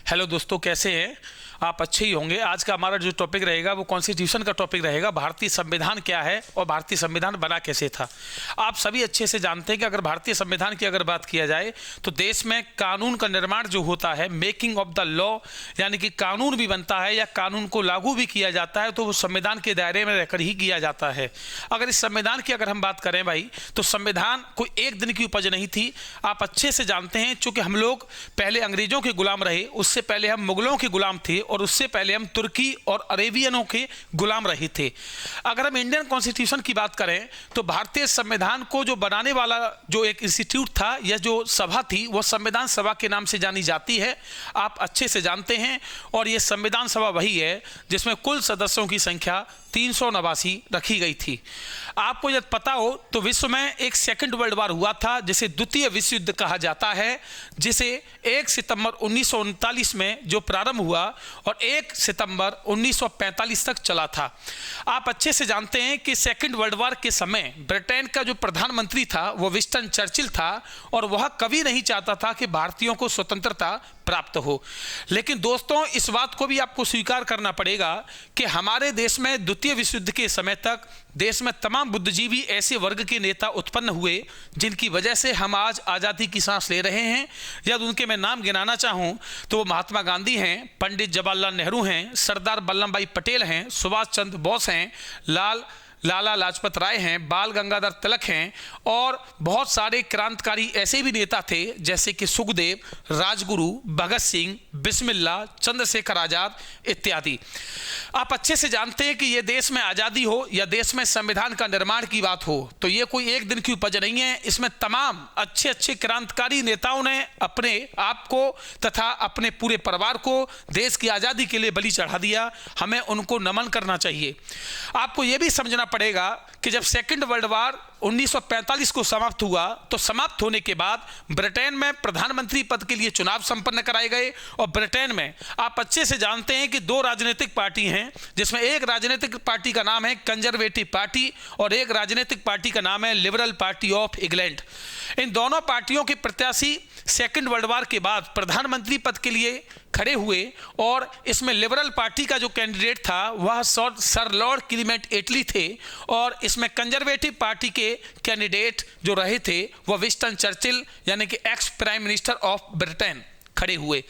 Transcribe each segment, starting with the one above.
Hello दोस्तों, कैसे हैं आप? अच्छे ही होंगे। आज का हमारा जो टॉपिक रहेगा वो कॉन्स्टिट्यूशन का टॉपिक रहेगा। भारतीय संविधान क्या है और भारतीय संविधान बना कैसे था। आप सभी अच्छे से जानते हैं कि अगर भारतीय संविधान की अगर बात किया जाए तो देश में कानून का निर्माण जो होता है, मेकिंग ऑफ द लॉ, यानी कि कानून भी बनता है या कानून को लागू भी किया जाता है तो वो संविधान के दायरे में रहकर ही किया जाता है। अगर इस संविधान की अगर हम बात करें भाई, तो संविधान कोई एक दिन की उपज नहीं थी। आप अच्छे से जानते हैं, चूंकि हम लोग पहले अंग्रेजों के गुलाम रहे, उससे पहले हम मुगलों के गुलाम थे और उससे पहले हम तुर्की और अरेबियनों के गुलाम रहे थे। अगर हम इंडियन कॉन्स्टिट्यूशन की बात करें तो भारतीय संविधान को जो बनाने वाला जो एक इंस्टीट्यूट था या जो सभा थी, वह संविधान सभा के नाम से जानी जाती है। आप अच्छे से जानते हैं। और यह संविधान सभा वही है जिसमें कुल सदस्यों की संख्या 389 रखी गई थी। आपको यदि पता हो तो विश्व में एक सेकंड वर्ल्ड वार हुआ था जिसे द्वितीय विश्व युद्ध कहा जाता है, जिसे 1 सितंबर 1939 में जो प्रारंभ हुआ और 1 सितंबर 1945 तक चला था। आप अच्छे से जानते हैं कि सेकंड वर्ल्ड वार के समय ब्रिटेन का जो प्रधानमंत्री था वो विंस्टन चर्चिल था और वह कभी नहीं चाहता था कि भारतीयों को स्वतंत्रता प्राप्त हो। लेकिन दोस्तों, इस बात को भी आपको स्वीकार करना पड़ेगा कि हमारे देश में द्वितीय विश्व युद्ध के समय तक देश में तमाम बुद्धिजीवी ऐसे वर्ग के नेता उत्पन्न हुए जिनकी वजह से हम आज आज़ादी की सांस ले रहे हैं। यदि उनके मैं नाम गिनाना चाहूं तो वो महात्मा गांधी हैं, पंडित जवाहरलाल नेहरू हैं, सरदार वल्लभ भाई पटेल हैं, सुभाष चंद्र बोस हैं, लाला लाजपत राय हैं, बाल गंगाधर तिलक हैं और बहुत सारे क्रांतिकारी ऐसे भी नेता थे जैसे कि सुखदेव, राजगुरु, भगत सिंह, बिस्मिल्लाह, चंद्रशेखर आजाद इत्यादि। आप अच्छे से जानते हैं कि ये देश में आज़ादी हो या देश में संविधान का निर्माण की बात हो तो ये कोई एक दिन की उपज नहीं है। इसमें तमाम अच्छे अच्छे क्रांतिकारी नेताओं ने अपने आप को तथा अपने पूरे परिवार को देश की आज़ादी के लिए बलि चढ़ा दिया। हमें उनको नमन करना चाहिए। आपको ये भी समझना पड़ेगा कि जब सेकंड वर्ल्ड वार 1945 को समाप्त हुआ तो समाप्त होने के बाद ब्रिटेन में प्रधानमंत्री पद के लिए चुनाव संपन्न कराए गए और ब्रिटेन में आप अच्छे से जानते हैं कि 2 राजनीतिक पार्टी हैं, जिसमें एक राजनीतिक पार्टी का नाम है कंजर्वेटिव पार्टी और एक राजनीतिक पार्टी का नाम है लिबरल पार्टी ऑफ इंग्लैंड। इन दोनों पार्टियों के प्रत्याशी सेकंड वर्ल्ड वार के बाद प्रधानमंत्री पद के लिए खड़े हुए और इसमें लिबरल पार्टी का जो कैंडिडेट था वह सर लॉर्ड क्लीमेंट एटली थे और इसमें कंजर्वेटिव पार्टी के कैंडिडेट जो रहे थे वह विंस्टन चर्चिल यानी कि ex prime minister of Britain खड़े हुए।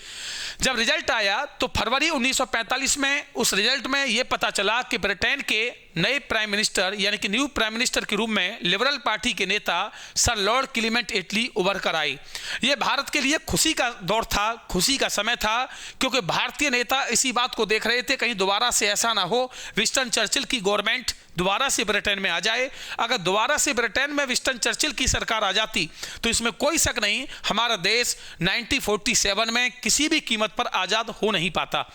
जब रिजल्ट आया तो फरवरी 1945 में उस रिजल्ट में यह पता चला कि ब्रिटेन के नए प्राइम मिनिस्टर यानी कि न्यू प्राइम मिनिस्टर के रूप में लिबरल पार्टी के नेता सर लॉर्ड क्लीमेंट एटली उभर कर आए। यह भारत के लिए खुशी का दौर था, खुशी का समय था, क्योंकि भारतीय नेता इसी बात को देख रहे थे कहीं दोबारा से ऐसा ना हो विंस्टन चर्चिल की गवर्नमेंट दोबारा से ब्रिटेन में आ जाए। अगर दोबारा से ब्रिटेन में विंस्टन चर्चिल की सरकार आ जाती तो इसमें कोई शक नहीं हमारा देश 1947 में किसी भी कीमत पर आज़ाद हो नहीं पाता।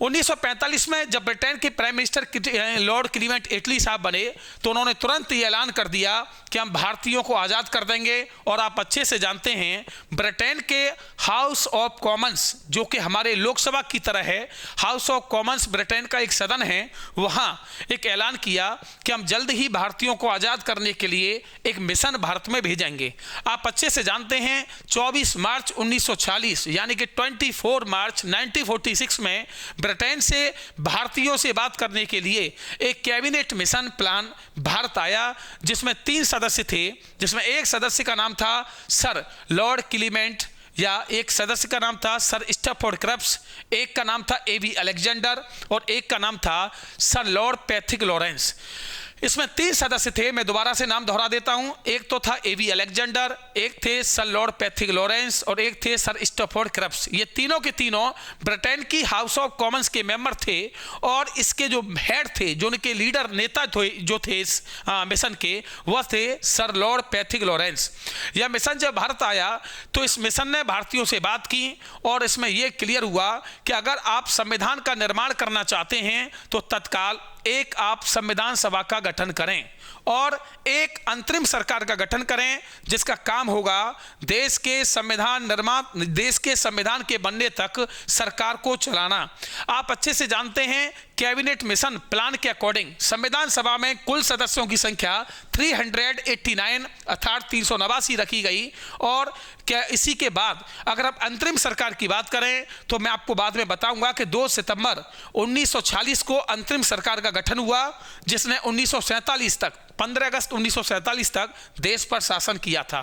1945 में जब ब्रिटेन के प्राइम मिनिस्टर लॉर्ड क्लीमेंट एटली साहब बने तो उन्होंने तुरंत ये ऐलान कर दिया कि हम भारतीयों को आज़ाद कर देंगे। और आप अच्छे से जानते हैं ब्रिटेन के हाउस ऑफ कॉमन्स, जो कि हमारे लोकसभा की तरह है, हाउस ऑफ कॉमन्स ब्रिटेन का एक सदन है, वहाँ एक ऐलान किया कि हम जल्द ही भारतीयों को आज़ाद करने के लिए एक मिशन भारत में भेजेंगे। आप अच्छे से जानते हैं 24 मार्च 1946 यानी कि 24 मार्च 1946 में ब्रिटेन से भारतीयों से बात करने के लिए एक कैबिनेट मिशन प्लान भारत आया जिसमें 3 सदस्य थे, जिसमें एक सदस्य का नाम था सर लॉर्ड क्लीमेंट या एक सदस्य का नाम था सर स्टैफोर्ड क्रिप्स, एक का नाम था एवी अलेक्जेंडर और एक का नाम था सर लॉर्ड पैथिक लॉरेंस। इसमें 3 सदस्य थे। मैं दोबारा से नाम दोहरा देता हूं। एक तो था एवी अलेक्जेंडर, एक थे सर लॉर्ड पैथिक लॉरेंस और एक थे सर स्टैफोर्ड क्रिप्स। ये तीनों के तीनों ब्रिटेन की हाउस ऑफ कॉमन्स के मेंबर थे और इसके जो हेड थे, जो उनके लीडर नेता जो थे इस मिशन के, वह थे सर लॉर्ड पैथिक लॉरेंस। यह मिशन जब भारत आया तो इस मिशन ने भारतीयों से बात की और इसमें यह क्लियर हुआ कि अगर आप संविधान का निर्माण करना चाहते हैं तो तत्काल एक आप संविधान सभा का गठन करें और एक अंतरिम सरकार का गठन करें जिसका काम होगा देश के संविधान के बनने तक सरकार को चलाना। आप अच्छे से जानते हैं कैबिनेट मिशन प्लान के अकॉर्डिंग संविधान सभा में कुल सदस्यों की संख्या 389 अर्थात 389 रखी गई। और क्या इसी के बाद अगर आप अंतरिम सरकार की बात करें तो मैं आपको बाद में बताऊंगा कि 2 सितंबर 1946 को अंतरिम सरकार का गठन हुआ, जिसने 1947 तक 15 अगस्त 1947 तक देश पर शासन किया था।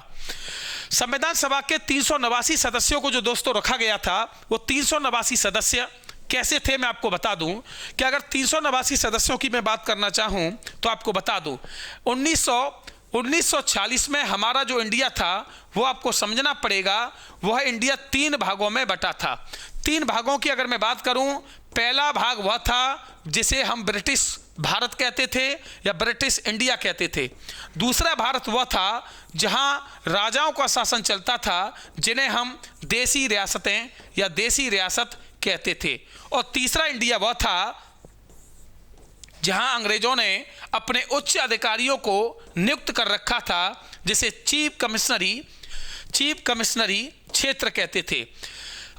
संविधान सभा के 389 सदस्यों को जो दोस्तों रखा गया था, वो 389 सदस्य कैसे थे मैं आपको बता दूं कि अगर 389 सदस्यों की मैं बात करना चाहूं तो आपको बता दूं 1940 में हमारा जो इंडिया था वो आपको समझना पड़ेगा, वह इंडिया 3 भागों में बटा था। 3 भागों की अगर मैं बात करूं, पहला भाग वह था जिसे हम ब्रिटिश भारत कहते थे या ब्रिटिश इंडिया कहते थे। दूसरा भारत वह था जहां राजाओं का शासन चलता था, जिन्हें हम देसी रियासतें या देसी रियासत कहते थे। और तीसरा इंडिया वह था जहां अंग्रेजों ने अपने उच्च अधिकारियों को नियुक्त कर रखा था, जिसे चीफ कमिश्नरी क्षेत्र कहते थे।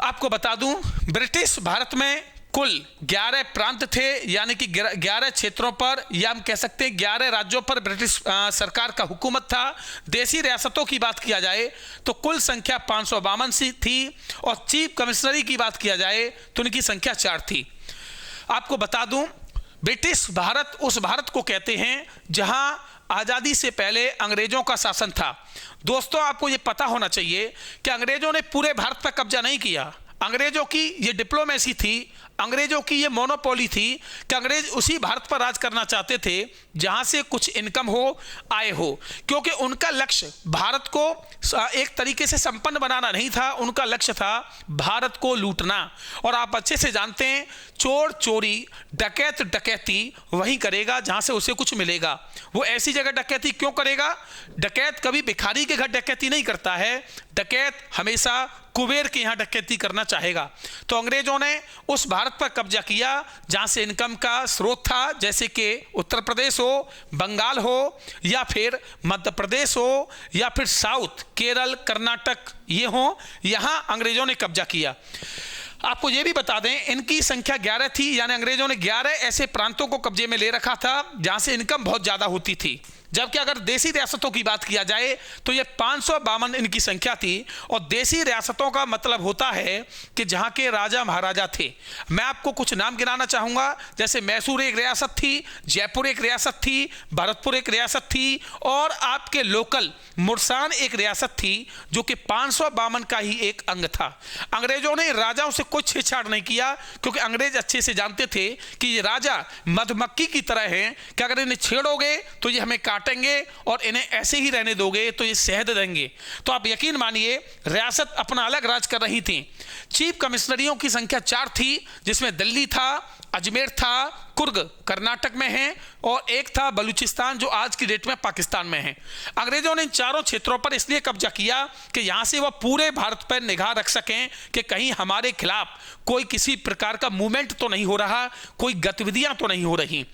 आपको बता दूं, ब्रिटिश भारत में कुल 11 प्रांत थे, यानी कि 11 क्षेत्रों पर, या हम कह सकते हैं 11 राज्यों पर ब्रिटिश सरकार का हुकूमत था। देसी रियासतों की बात किया जाए तो कुल संख्या 552 थी, और चीफ कमिश्नरी की बात किया जाए तो उनकी संख्या 4 थी। आपको बता दूं, ब्रिटिश भारत उस भारत को कहते हैं जहां आज़ादी से पहले अंग्रेजों का शासन था। दोस्तों, आपको ये पता होना चाहिए कि अंग्रेजों ने पूरे भारत पर कब्जा नहीं किया। अंग्रेजों की ये डिप्लोमेसी थी, अंग्रेजों की ये मोनोपोली थी कि अंग्रेज उसी भारत पर राज करना चाहते थे जहां से कुछ इनकम हो, आय हो, क्योंकि उनका लक्ष्य भारत को एक तरीके से संपन्न बनाना नहीं था, उनका लक्ष्य था भारत को लूटना। और आप अच्छे से जानते हैं, चोर चोरी, डकैत डकैती वही करेगा जहां से उसे कुछ मिलेगा। वो ऐसी जगह डकैती क्यों करेगा? डकैत कभी भिखारी के घर डकैती नहीं करता है, डकैत हमेशा कुबेर के यहाँ डकैती करना चाहेगा। तो अंग्रेजों ने उस भारत पर कब्जा किया जहां से इनकम का स्रोत था, जैसे कि उत्तर प्रदेश हो, बंगाल हो, या फिर मध्य प्रदेश हो, या फिर साउथ केरल कर्नाटक ये हो, यहां अंग्रेजों ने कब्जा किया। आपको ये भी बता दें, इनकी संख्या 11 थी, यानी अंग्रेजों ने 11 ऐसे प्रांतों को कब्जे में ले रखा था जहां से इनकम बहुत ज्यादा होती थी। जबकि अगर देसी रियासतों की बात किया जाए तो ये 552 इनकी संख्या थी। और देसी रियासतों का मतलब होता है कि जहां के राजा महाराजा थे। मैं आपको कुछ नाम गिनाना चाहूंगा, जैसे मैसूर एक रियासत थी, जयपुर एक रियासत थी, भरतपुर एक रियासत थी, और आपके लोकल मुरसान एक रियासत थी, जो कि 552 का ही एक अंग था। अंग्रेजों ने राजाओं से कोई छेड़छाड़ नहीं किया, क्योंकि अंग्रेज अच्छे से जानते थे कि ये राजा मधुमक्खी की तरह हैं कि अगर इन्हें छेड़ोगे तो ये हमें काटेंगे, और इन्हें ऐसे ही रहने दोगे तो ये शहद देंगे। तो आप यकीन मानिए, रियासत अपना अलग राज कर रही थी। चीफ कमिश्नरियों की संख्या 4 थी, जिसमें दिल्ली था, अजमेर था, कुर्ग कर्नाटक में है, और एक था बलूचिस्तान जो आज की डेट में पाकिस्तान में है। अंग्रेजों ने इन चारों क्षेत्रों पर इसलिए कब्जा किया कि यहां से वह पूरे भारत पर निगाह रख सकें कि कहीं हमारे खिलाफ कोई किसी प्रकार का मूवमेंट तो नहीं हो रहा, कोई गतिविधियां तो नहीं हो रही।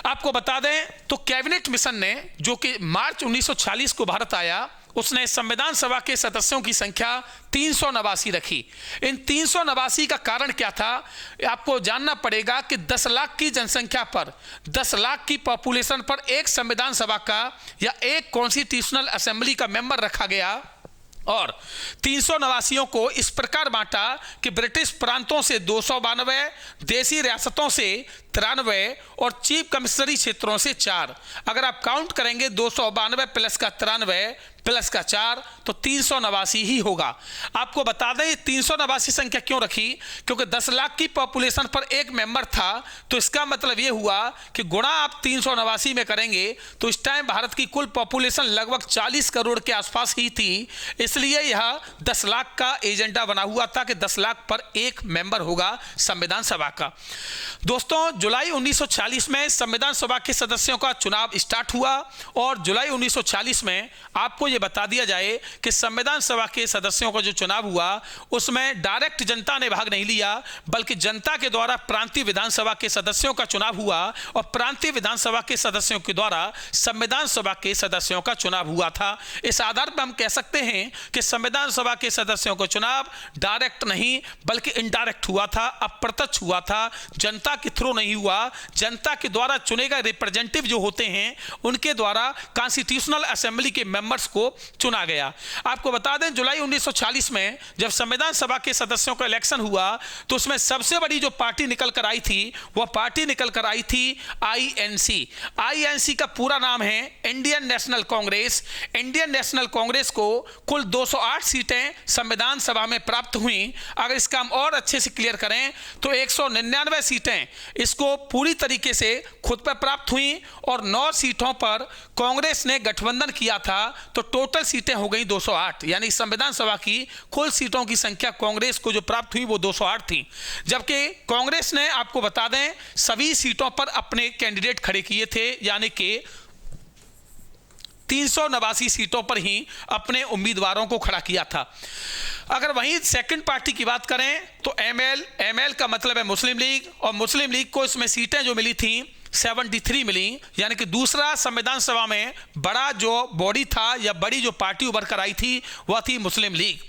आपको बता दें तो कैबिनेट मिशन ने, जो कि मार्च 1946 को भारत आया, उसने संविधान सभा के सदस्यों की संख्या 389 रखी। इन 389 का कारण क्या था? आपको जानना पड़ेगा कि 10 लाख की जनसंख्या पर, 10 लाख की पॉपुलेशन पर एक संविधान सभा का या एक कॉन्स्टिट्यूशनल असेंबली का मेंबर रखा गया, और 389 को इस प्रकार बांटा कि ब्रिटिश प्रांतों से 292, देसी रियासतों से 93 और चीफ कमिश्नरी क्षेत्रों से 4। अगर आप काउंट करेंगे 292 प्लस का 93 प्लस का 4 तो 389 ही होगा। आपको बता दें 389 संख्या क्यों रखी? क्योंकि 10 लाख की पॉपुलेशन पर एक मेंबर था, तो इसका मतलब यह हुआ कि गुणा आप 389 में करेंगे तो इस टाइम भारत की कुल पॉपुलेशन लगभग 40 करोड़ के आसपास ही थी। इसलिए यह 10 लाख का एजेंडा बना हुआ था कि 10 लाख पर एक मेंबर होगा संविधान सभा का। दोस्तों, जुलाई 1940 में संविधान सभा के सदस्यों का चुनाव स्टार्ट हुआ, और जुलाई 1940 में आपको ये बता दिया जाए कि संविधान सभा के सदस्यों का जो चुनाव हुआ उसमें डायरेक्ट जनता ने भाग नहीं लिया, बल्कि जनता के द्वारा प्रांतीय विधानसभा के सदस्यों का चुनाव हुआ और प्रांतीय विधानसभा के सदस्यों के द्वारा संविधान सभा के सदस्यों का चुनाव हुआ था। इस आधार पर हम कह सकते हैं कि संविधान सभा के सदस्यों का चुनाव डायरेक्ट नहीं बल्कि इनडायरेक्ट हुआ था, अप्रत्यक्ष हुआ था, जनता के थ्रू नहीं हुआ। जनता के द्वारा चुने गए रिप्रेजेंटेटिव जो होते हैं उनके द्वारा कॉन्स्टिट्यूशनल असेंबली के मेंबर्स को चुना गया। आपको बता दें जुलाई 1940 में जब संविधान सभा के सदस्यों का इलेक्शन हुआ तो उसमें सबसे बड़ी जो पार्टी निकल कर आई थी वह पार्टी निकल कर आई थी आईएनसी। आईएनसी का पूरा नाम है Indian national Congress. Indian national Congress को कुल 208 सीटें संविधान सभा में प्राप्त हुई। अगर इसका हम और अच्छे से क्लियर करें तो 199 सीटें इसको पूरी तरीके से खुद पर प्राप्त हुई और 9 सीटों पर कांग्रेस ने गठबंधन किया था, तो टोटल सीटें हो गई 208। यानी संविधान सभा की कुल सीटों की संख्या कांग्रेस को जो प्राप्त हुई वो 208 थी। जबकि कांग्रेस ने आपको बता दें सभी सीटों पर अपने कैंडिडेट खड़े किए थे, यानी कि 389 सीटों पर ही अपने उम्मीदवारों को खड़ा किया था। अगर वहीं सेकंड पार्टी की बात करें तो एमएल का मतलब है मुस्लिम लीग, और मुस्लिम लीग को इसमें सीटें जो मिली थी 73 मिली। यानी कि दूसरा संविधान सभा में बड़ा जो बॉडी था या बड़ी जो पार्टी उभर कर आई थी वह थी मुस्लिम लीग,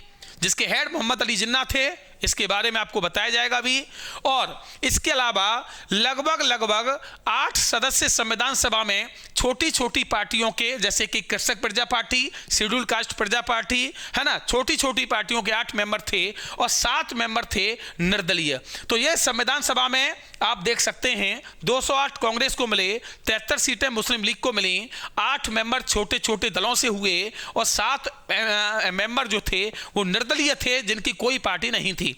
जिसके हेड मोहम्मद अली जिन्ना थे। इसके बारे में आपको बताया जाएगा भी। और इसके अलावा लगभग 8 सदस्य संविधान सभा में छोटी छोटी पार्टियों के, जैसे कि कृषक प्रजा पार्टी, शेड्यूल कास्ट प्रजा पार्टी, है ना, छोटी छोटी पार्टियों के 8 मेंबर थे और 7 मेंबर थे निर्दलीय। तो यह संविधान सभा में आप देख सकते हैं 208 कांग्रेस को मिले, 73 सीटें मुस्लिम लीग को मिली, 8 मेंबर छोटे छोटे दलों से हुए और 7 मेंबर जो थे वो निर्दलीय थे, जिनकी कोई पार्टी नहीं थी।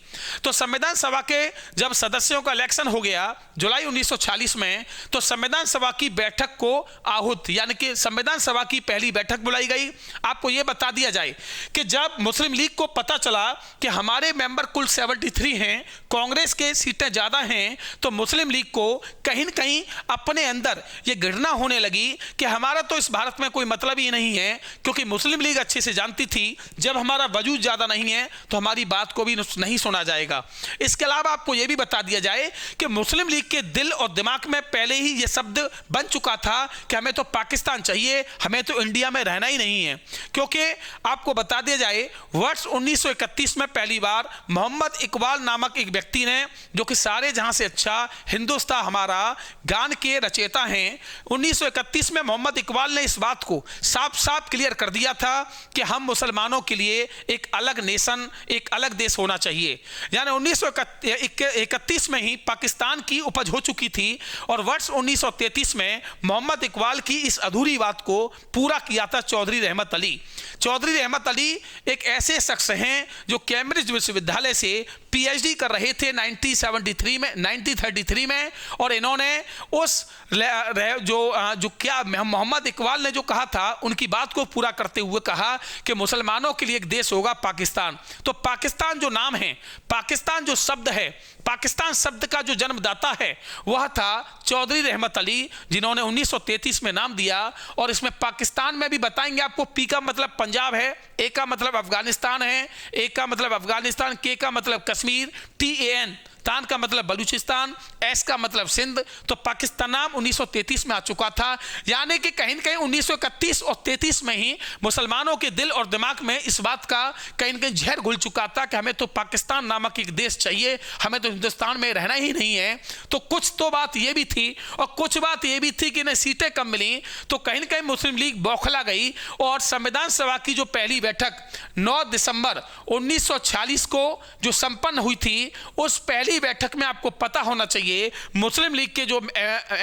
तो संविधान सभा के जब सदस्यों का इलेक्शन हो गया जुलाई 1940 में, तो संविधान सभा की बैठक को आहूत, यानी कि संविधान सभा की पहली बैठक बुलाई गई। आपको यह बता दिया जाए कि जब मुस्लिम लीग को पता चला कि हमारे मेंबर कुल 73 हैं, कांग्रेस के सीटें ज्यादा हैं, तो मुस्लिम लीग को कहीं न कहीं अपने अंदर यह घृणा होने लगी कि हमारा तो इस भारत में कोई मतलब ही नहीं है, क्योंकि मुस्लिम लीग अच्छे से जानती थी जब हमारा वजूद ज्यादा नहीं है तो हमारी बात को भी नहीं सुना जाएगा। इसके अलावा आपको यह भी बता दिया जाए कि मुस्लिम लीग के दिल और दिमाग में पहले ही यह शब्द बन चुका था कि हमें तो पाकिस्तान चाहिए, हमें तो इंडिया में रहना ही नहीं है। क्योंकि आपको बता दिया जाए वर्ष 1931 में पहली बार मोहम्मद इकबाल नामक एक व्यक्ति ने, जो कि सारे जहां से अच्छा हिंदुस्तान हमारा गान के रचयिता हैं, 1931 में मोहम्मद इकबाल ने इस बात को साफ साफ क्लियर कर दिया था कि हम मुसलमानों के लिए एक अलग नेशन, एक अलग देश होना चाहिए। यानी 1931 में ही पाकिस्तान की उपज हो चुकी थी और वर्ष 1933 में मोहम्मद इकबाल की इस अधूरी बात को पूरा किया था चौधरी रहमत अली। चौधरी रहमत अली एक ऐसे शख्स हैं जो कैम्ब्रिज विश्वविद्यालय से पीएचडी कर रहे थे 1933 में, और इन्होंने उस जो क्या मोहम्मद इकबाल ने जो कहा था उनकी बात को पूरा करते हुए कहा कि मुसलमानों के लिए एक देश होगा पाकिस्तान। तो पाकिस्तान जो नाम है, पाकिस्तान जो शब्द है, पाकिस्तान शब्द का जो जन्मदाता है वह था चौधरी रहमत अली, जिन्होंने 1933 में नाम दिया। और इसमें पाकिस्तान में भी बताएंगे आपको, पी का मतलब पंजाब है, ए का मतलब अफगानिस्तान है, ए का मतलब अफगानिस्तान, के का मतलब कश्मीर, TAN तान का मतलब बलूचिस्तान, एस का मतलब सिंध। तो पाकिस्तान नाम 1933 में आ चुका था। यानी कि कहीं न कहीं 1931 और 33 में ही मुसलमानों के दिल और दिमाग में इस बात का कहीं न कहीं जहर घुल चुका था कि हमें तो पाकिस्तान नामक एक देश चाहिए, हमें तो हिंदुस्तान में रहना ही नहीं है। तो कुछ तो बात यह भी थी और कुछ बात यह भी थी कि इन्हें सीटें कम मिली, तो कहीं न कहीं मुस्लिम लीग बौखला गई। और संविधान सभा की जो पहली बैठक 9 दिसंबर 1946 को जो संपन्न हुई थी, उस पहली बैठक में आपको पता होना चाहिए मुस्लिम लीग के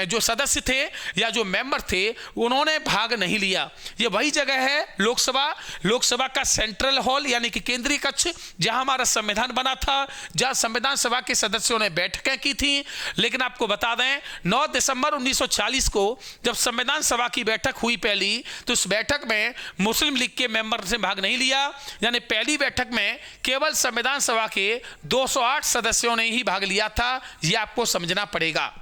जो सदस्य थे या जो मेंबर थे उन्होंने भाग नहीं लिया। ये वही जगह है लोकसभा का सेंट्रल हॉल, यानी कि केंद्रीय कक्ष, जहां हमारा संविधान बना था, जहां संविधान सभा के सदस्यों ने बैठकें की थी। लेकिन आपको बता दें 9 दिसंबर 1940 को जब संविधान सभा की बैठक हुई पहली, तो इस बैठक में मुस्लिम लीग के मेंबर ने भाग नहीं लिया। यानी पहली बैठक में केवल संविधान सभा के 208 सदस्यों ने ही भाग लिया था। यह आपको समझना पड़ेगा।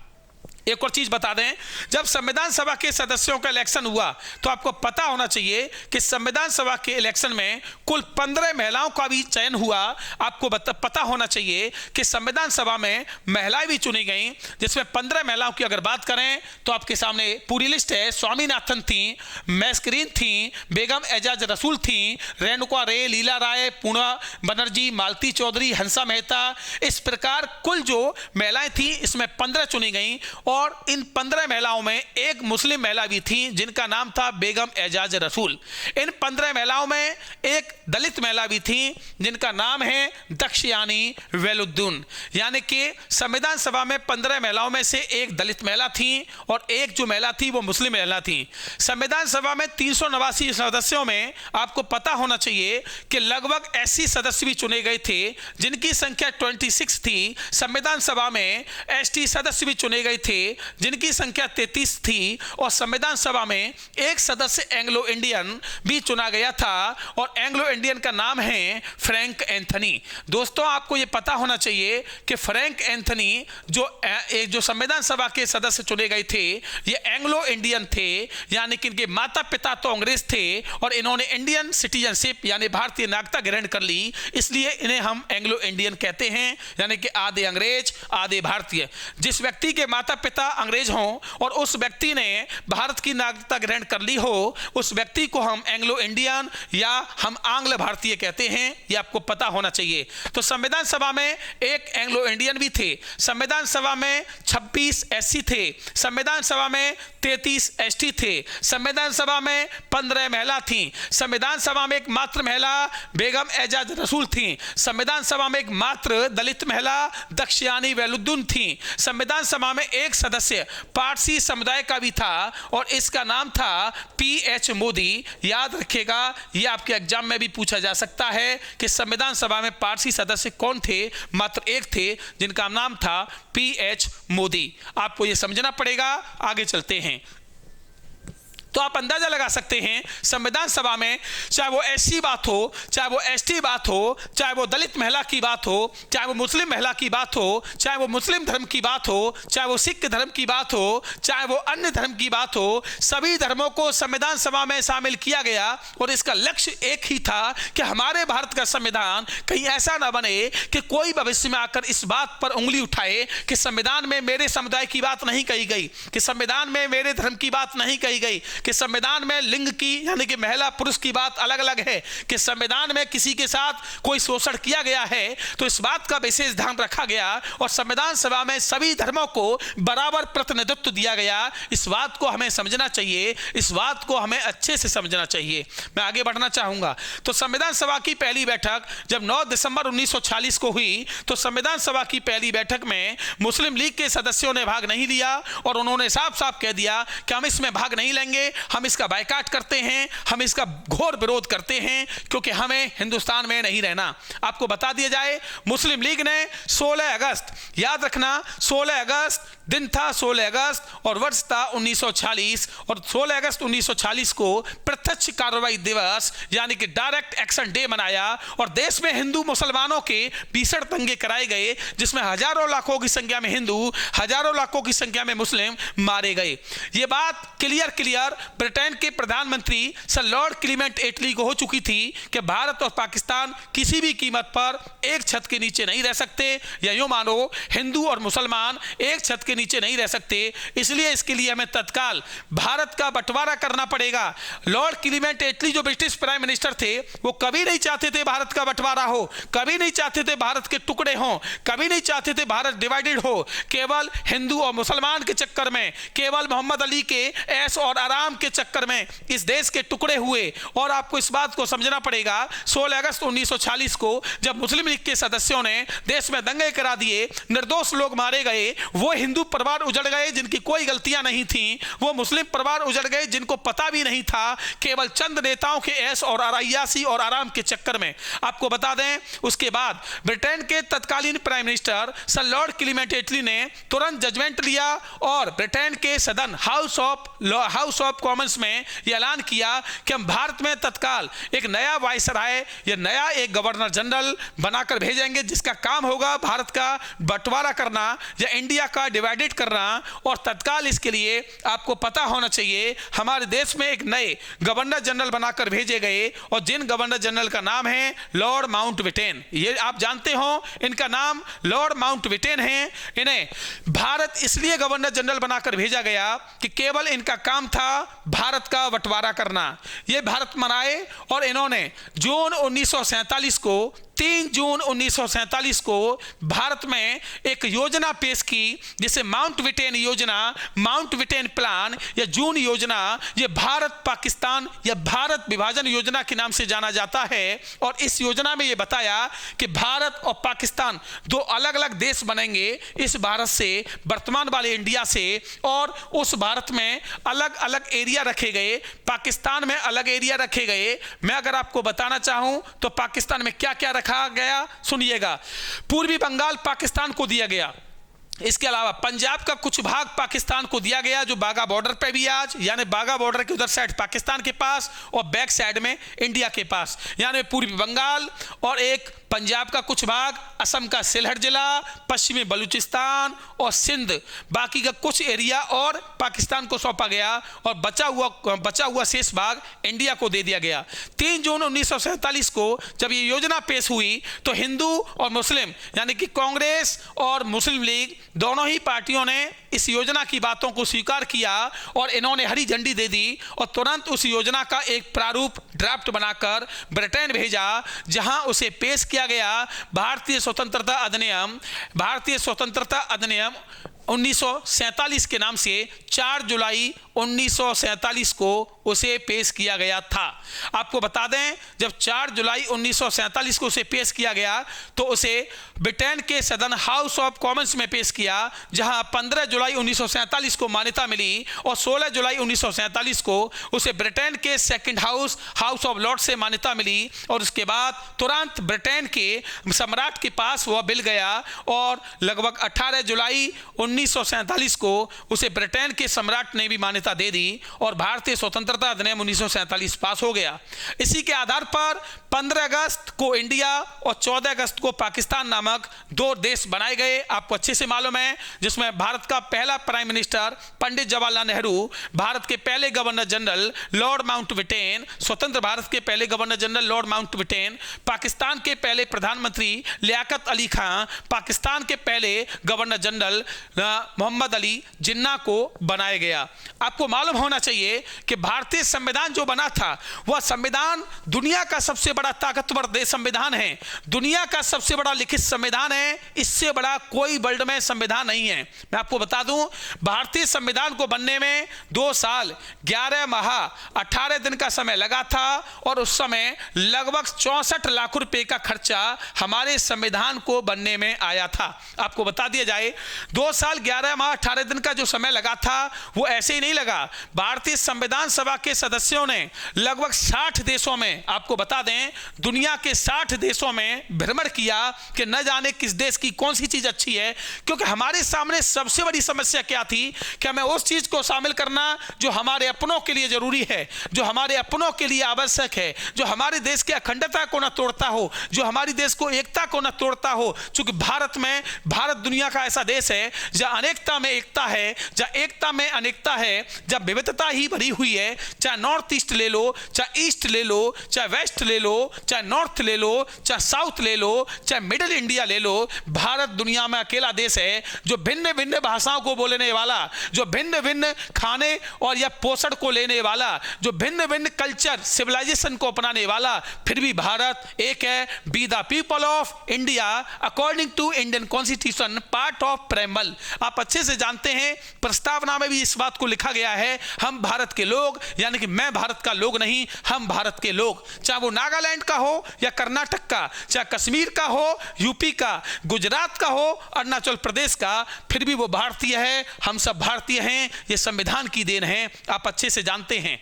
एक और चीज बता दें, जब संविधान सभा के सदस्यों का इलेक्शन हुआ तो आपको पता होना चाहिए कि संविधान सभा के इलेक्शन में कुल 15 महिलाओं का भी चयन हुआ। आपको पता होना चाहिए कि संविधान सभा में महिलाएं भी चुनी गई, जिसमें 15 महिलाओं की अगर बात करें तो आपके सामने पूरी लिस्ट है। स्वामीनाथन थी, मैस्करीन थी, बेगम एजाज रसूल थी, रेणुका रे, लीला राय, पूर्णा बनर्जी, मालती चौधरी, हंसा मेहता। इस प्रकार कुल जो महिलाएं थी इसमें 15 चुनी गई और इन 15 महिलाओं में एक मुस्लिम महिला भी थी जिनका नाम था बेगम एजाज रसूल। इन 15 महिलाओं में एक दलित महिला भी थी जिनका नाम है दक्षयानी वेलुद्दीन। यानी कि संविधान सभा में 15 महिलाओं में से एक दलित महिला थी और एक जो महिला थी वो मुस्लिम महिला थी। संविधान सभा में 389 सदस्यों में आपको पता होना चाहिए कि लगभग ऐसे सदस्य भी चुने गए थे जिनकी संख्या 26 थी। संविधान सभा में एसटी सदस्य भी चुने गए थे जिनकी संख्या 33 थी और संविधान सभा में एक सदस्य एंग्लो इंडियन भी चुना गया था और एंग्लो इंडियन का नाम है फ्रैंक एंथनी। दोस्तों आपको यह पता होना चाहिए कि फ्रैंक एंथनी जो संविधान सभा के सदस्य चुने गए थे ये एंग्लो इंडियन थे, यानी कि इनके माता पिता तो अंग्रेज थे और इन्होंने इंडियन सिटीजनशिप यानी भारतीय नागरिकता ग्रहण कर ली, इसलिए इन्हें हम एंग्लो इंडियन कहते हैं, यानी कि आधे अंग्रेज आधे भारतीय। जिस व्यक्ति के माता पिता अंग्रेज हों और उस व्यक्ति ने भारत की नागरिकता ग्रहण कर ली हो उस व्यक्ति को हम एंग्लो इंडियन या हम आंग्ल भारतीय कहते हैं, यह आपको पता होना चाहिए। तो संविधान सभा में एक एंग्लो इंडियन भी थे, संविधान सभा में 26 एससी थे, संविधान सभा में 33 एसटी थे, संविधान सभा में 15 महिला थी, संविधान सभा में एक मात्र महिला बेगम एजाज रसूल थी, संविधान सभा में एक मात्र दलित महिला दक्षयानी वेलुद्दीन थी, संविधान सभा में एक सदस्य पारसी समुदाय का भी था और इसका नाम था पीएच मोदी। याद रखिएगा यह आपके एग्जाम में भी पूछा जा सकता है कि संविधान सभा में पारसी सदस्य कौन थे, मात्र एक थे जिनका नाम था पीएच मोदी। आपको यह समझना पड़ेगा। आगे चलते हैं तो आप अंदाजा लगा सकते हैं संविधान सभा में चाहे वो एससी बात हो, चाहे वो एसटी बात हो, चाहे वो दलित महिला की बात हो, चाहे वो मुस्लिम महिला की बात हो, चाहे वो मुस्लिम धर्म की बात हो, चाहे वो सिख धर्म की बात हो, चाहे वो अन्य धर्म की बात हो, सभी धर्मों को संविधान सभा में शामिल किया गया और इसका लक्ष्य एक ही था कि हमारे भारत का संविधान कहीं ऐसा ना बने कि कोई भविष्य में आकर इस बात पर उंगली उठाए कि संविधान में मेरे समुदाय की बात नहीं कही गई, कि संविधान में मेरे धर्म की बात नहीं कही गई, कि संविधान में लिंग की यानी कि महिला पुरुष की बात अलग अलग है, कि संविधान में किसी के साथ कोई शोषण किया गया है। तो इस बात का विशेष ध्यान रखा गया और संविधान सभा में सभी धर्मों को बराबर प्रतिनिधित्व दिया गया। इस बात को हमें समझना चाहिए, इस बात को हमें अच्छे से समझना चाहिए। मैं आगे बढ़ना चाहूंगा। तो संविधान सभा की पहली बैठक जब 9 दिसंबर 1946 को हुई तो संविधान सभा की पहली बैठक में मुस्लिम लीग के सदस्यों ने भाग नहीं लिया और उन्होंने साफ साफ कह दिया कि हम इसमें भाग नहीं लेंगे, हम इसका बायकाट करते हैं, हम इसका घोर विरोध करते हैं क्योंकि हमें हिंदुस्तान में नहीं रहना। आपको बता दिया जाए मुस्लिम लीग ने 16 अगस्त, याद रखना 16 अगस्त दिन था, 16 अगस्त और वर्ष था 1946 और 16 अगस्त 1946 को प्रत्यक्ष कार्रवाई दिवस यानी कि डायरेक्ट एक्शन डे मनाया और देश में हिंदू मुसलमानों के भीषण दंगे कराए गए जिसमें हजारों लाखों की संख्या में हिंदू, हजारों लाखों की संख्या में मुस्लिम मारे गए। ये बात क्लियर ब्रिटेन के प्रधानमंत्री सर लॉर्ड क्लीमेंट एटली को हो चुकी थी कि भारत और पाकिस्तान किसी भी कीमत पर एक छत के नीचे नहीं रह सकते, या यूं मानो हिंदू और मुसलमान एक छत के नीचे नहीं रह सकते। इसलिए इसके लिए हमें तत्काल भारत का बंटवारा करना पड़ेगा। लॉर्ड क्लीमेंट एटली जो ब्रिटिश प्राइम मिनिस्टर थे वो कभी नहीं चाहते थे भारत का बंटवारा हो, कभी नहीं चाहते थे भारत के टुकड़े हों, कभी नहीं चाहते थे भारत डिवाइडेड हो। केवल हिंदू और मुसलमान के चक्कर में, केवल मोहम्मद अली के ऐश और आराम के चक्कर में इस देश के टुकड़े हुए। और आपको इस बात को समझना पड़ेगा 16 अगस्त 1946 को जब मुस्लिम लीग के सदस्यों ने देश में दंगे करा दिए, निर्दोष लोग मारे गए, वो हिंदू परिवार उजड़ गए जिनकी कोई गलतियां नहीं थी, वो मुस्लिम परिवार उजड़ गए जिनको पता भी नहीं था, केवल चंद नेताओं के ऐश और अयासी और आराम के चक्कर में। आपको बता दें उसके बाद ब्रिटेन के तत्कालीन prime minister sir lord Clement Attlee ने तुरंत जजमेंट लिया और ब्रिटेन के सदन हाउस ऑफ कॉमन्स में यह ऐलान किया कि हम भारत में तत्काल एक नया वायसराय या नया एक गवर्नर जनरल बनाकर भेजेंगे जिसका काम होगा भारत का बंटवारा करना या इंडिया का डिवाइड ऑडिट करना, और तत्काल इसके लिए आपको पता होना चाहिए हमारे देश में एक नए गवर्नर जनरल बनाकर भेजे गए, और जिन गवर्नर जनरल का नाम है लॉर्ड माउंटबेटन। ये आप जानते हो इनका नाम लॉर्ड माउंटबेटन है। इन्हें भारत इसलिए गवर्नर जनरल बनाकर भेजा गया कि केवल इनका काम था भारत का बंटवारा करना। ये भारत मनाए, और इन्होंने जून 1947 को 3 जून 1947 को भारत में एक योजना पेश की जिसे माउंटबेटन योजना, माउंटबेटन प्लान या जून योजना, ये भारत पाकिस्तान या भारत विभाजन योजना के नाम से जाना जाता है। और इस योजना में ये बताया कि भारत और पाकिस्तान दो अलग अलग देश बनेंगे इस भारत से, वर्तमान वाले इंडिया से, और उस भारत में अलग अलग एरिया रखे गए, पाकिस्तान में अलग एरिया रखे गए। मैं अगर आपको बताना चाहूं तो पाकिस्तान में क्या क्या रखा गया, सुनिएगा। पूर्वी बंगाल पाकिस्तान को दिया गया, इसके अलावा पंजाब का कुछ भाग पाकिस्तान को दिया गया जो बाघा बॉर्डर पे भी आज, यानी बाघा बॉर्डर के उधर साइड पाकिस्तान के पास और बैक साइड में इंडिया के पास, यानी पूर्वी बंगाल और एक पंजाब का कुछ भाग, असम का सिलहट जिला, पश्चिमी बलूचिस्तान और सिंध, बाकी का कुछ एरिया और पाकिस्तान को सौंपा गया, और बचा हुआ शेष भाग इंडिया को दे दिया गया। 3 जून 1947 को जब ये योजना पेश हुई तो हिंदू और मुस्लिम यानी कि कांग्रेस और मुस्लिम लीग दोनों ही पार्टियों ने इस योजना की बातों को स्वीकार किया और इन्होंने हरी झंडी दे दी, और तुरंत उस योजना का एक प्रारूप ड्राफ्ट बनाकर ब्रिटेन भेजा, जहां उसे पेश किया गया। भारतीय स्वतंत्रता अधिनियम 1947 के नाम से 4 जुलाई 1947 को उसे पेश किया गया था। आपको बता दें जब 4 जुलाई 1947 को उसे पेश किया गया तो उसे ब्रिटेन के सदन हाउस ऑफ कॉमन्स में पेश किया, जहां 15 जुलाई 1947 को मान्यता मिली, और 16 जुलाई 1947 को उसे ब्रिटेन के सेकंड हाउस ऑफ लॉर्ड से मान्यता मिली, और उसके बाद तुरंत ब्रिटेन के सम्राट के पास वह बिल गया, और लगभग 18 जुलाई 1947 को उसे ब्रिटेन के सम्राट ने भी मान्यता दे दी, और भारतीय स्वतंत्रता अधिनियम 1947 पास हो गया। इसी के आधार पर 15 अगस्त को इंडिया और 14 अगस्त को पाकिस्तान नामक 2 देश बनाए गए। आपको अच्छे से मालूम है, जिसमें भारत का पहला प्राइम मिनिस्टर पंडित जवाहरलाल नेहरू, भारत के पहले गवर्नर जनरल लॉर्ड माउंटबेटन, स्वतंत्र भारत के पहले governor general Lord Mountbatten, Pakistan के पहले प्रधानमंत्री लियाकत अली खां, पाकिस्तान के पहले गवर्नर जनरल मोहम्मद अली जिन्ना को बनाया गया। आपको मालूम होना चाहिए कि भारतीय संविधान जो बना था वह संविधान दुनिया का सबसे बड़ा ताकतवर देश संविधान है, दुनिया का सबसे बड़ा लिखित संविधान है, इससे बड़ा कोई वर्ल्ड में संविधान नहीं है। मैं आपको बता दूं भारतीय संविधान को बनने में 2 साल 11 माह 18 दिन का समय लगा था, और उस समय लगभग 64 लाख रुपए का खर्चा हमारे संविधान को बनने में आया था। आपको बता दिया जाए 2 साल 11 माह 18 दिन का जो समय लगा था वो ऐसे ही नहीं लगा। भारतीय संविधान सभा के सदस्यों ने लगभग 60 देशों में, आपको बता दें दुनिया के 60 देशों में भ्रमण किया कि न जाने किस देश की कौन सी चीज अच्छी है, क्योंकि हमारे सामने सबसे बड़ी समस्या क्या थी कि हमें उस चीज को शामिल करना जो हमारे अपनों के लिए जरूरी है, जो हमारे अपनों के लिए आवश्यक है, जो हमारे देश की अखंडता को न तोड़ता हो, जो हमारी देश को एकता को न तोड़ता हो। क्योंकि भारत दुनिया का ऐसा देश है जहां अनेकता में एकता है, जहां एकता में अनेकता है, जहां विविधता ही भरी हुई है। चाहे नॉर्थ ईस्ट ले लो, चाहे ईस्ट ले लो, चाहे वेस्ट ले लो, चाहे नॉर्थ ले लो, चाहे साउथ ले लो, चाहे मिडिल इंडिया ले लो, भारत दुनिया में अकेला देश है जो भिन्न भिन्न भाषाओं को बोलने वाला, जो भिन्न भिन्न खाने और या पोषण को लेने वाला, जो भिन्न भिन्न कल्चर सिविलाइजेशन को अपनाने वाला, फिर भी भारत एक है। We the people of India according to Indian constitution part of preamble. आप अच्छे से जानते हैं प्रस्तावना में भी इस बात को लिखा गया है, हम भारत के लोग, यानी कि मैं भारत का लोग नहीं, हम भारत के लोग, चाहे वो नागालैंड का हो या कर्नाटक का, चाहे कश्मीर का हो, यूपी का, गुजरात का हो, अरुणाचल प्रदेश का, फिर भी वो भारतीय है। हम सब भारतीय हैं, ये संविधान की देन है, आप अच्छे से जानते हैं।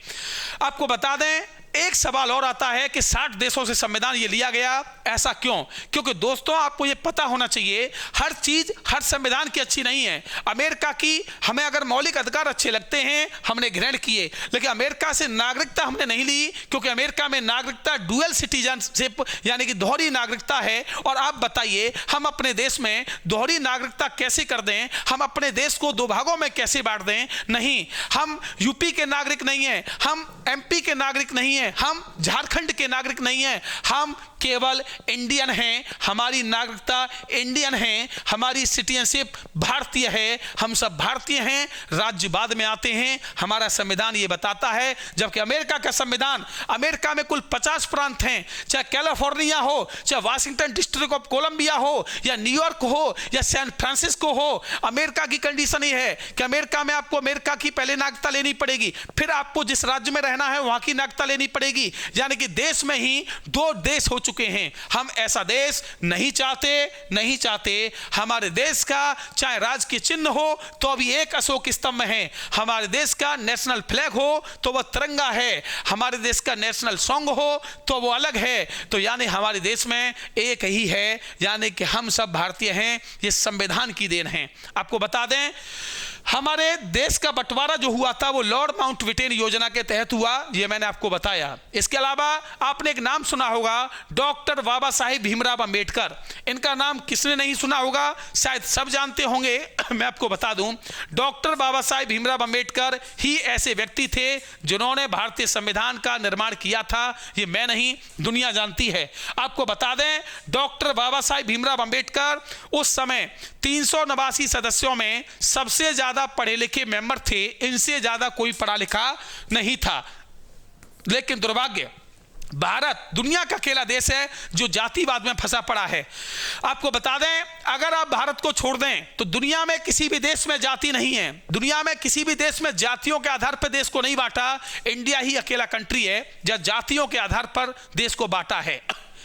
आपको बता दें एक सवाल और आता है कि 60 देशों से संविधान ये लिया गया, ऐसा क्यों? क्योंकि दोस्तों आपको ये पता होना चाहिए, हर चीज हर संविधान की अच्छी नहीं है। अमेरिका की हमें अगर मौलिक अधिकार अच्छे लगते हैं, हमने ग्रहण किए, लेकिन अमेरिका से नागरिकता हमने नहीं ली, क्योंकि अमेरिका में नागरिकता डुअल सिटीजनशिप यानी कि दोहरी नागरिकता है। और आप बताइए हम अपने देश में दोहरी नागरिकता कैसे कर दें? हम अपने देश को दो भागों में कैसे बांट दें? नहीं, हम यूपी के नागरिक नहीं हैं, हम एमपी के नागरिक नहीं हैं, हम झारखंड के नागरिक नहीं हैं, हम केवल इंडियन हैं, हमारी नागरिकता इंडियन है, हमारी सिटीजनशिप भारतीय है, हम सब भारतीय हैं, राज्यवाद में आते हैं। हमारा संविधान ये बताता है, जबकि अमेरिका का संविधान, अमेरिका में कुल 50 प्रांत हैं, चाहे कैलिफोर्निया हो, चाहे वाशिंगटन डिस्ट्रिक्ट ऑफ कोलंबिया हो, या न्यूयॉर्क हो, या सैन फ्रांसिस्को हो। अमेरिका की कंडीशन ये है कि अमेरिका में आपको अमेरिका की पहले नागरिकता लेनी पड़ेगी, फिर आपको जिस राज्य में रहना है वहां की नागरिकता लेनी पड़ेगी। यानी कि देश में ही दो देश हो चुके हैं। हम ऐसा देश नहीं चाहते। हमारे देश का चाहे राज के चिन्ह हो तो अभी एक अशोक स्तंभ है, हमारे देश का नेशनल फ्लैग हो तो वह तिरंगा है, हमारे देश का नेशनल सॉन्ग हो तो वो अलग है। तो यानी हमारे देश में एक ही है, यानी कि हम सब भारतीय हैं। ये संविधान की देन है। आपको बता दें, हमारे देश का बंटवारा जो हुआ था वो लॉर्ड माउंटबेटन योजना के तहत हुआ, ये मैंने आपको बताया। इसके अलावा आपने एक नाम सुना होगा, डॉक्टर बाबा साहिब भीमराव अंबेडकर। इनका नाम किसने नहीं सुना होगा, शायद सब जानते होंगे। मैं आपको बता दूं, डॉक्टर बाबा साहिब भीमराव अंबेडकर ही ऐसे व्यक्ति थे जिन्होंने भारतीय संविधान का निर्माण किया था। ये मैं नहीं, दुनिया जानती है। आपको बता दें, डॉक्टर बाबा साहिब भीमराव अंबेडकर उस समय 389 सदस्यों में सबसे ज्यादा पढ़े लिखे मेंबर थे, इनसे ज्यादा कोई पढ़ा लिखा नहीं था। लेकिन दुर्भाग्य, भारत दुनिया का अकेला देश है जो जातिवाद में फंसा पड़ा है। आपको बता दें, अगर आप भारत को छोड़ दें तो दुनिया में किसी भी देश में जाति नहीं है, दुनिया में किसी भी देश में जातियों के आधार पर देश को नहीं बांटा। इंडिया ही अकेला कंट्री है जहां जातियों के आधार पर देश को बांटा है।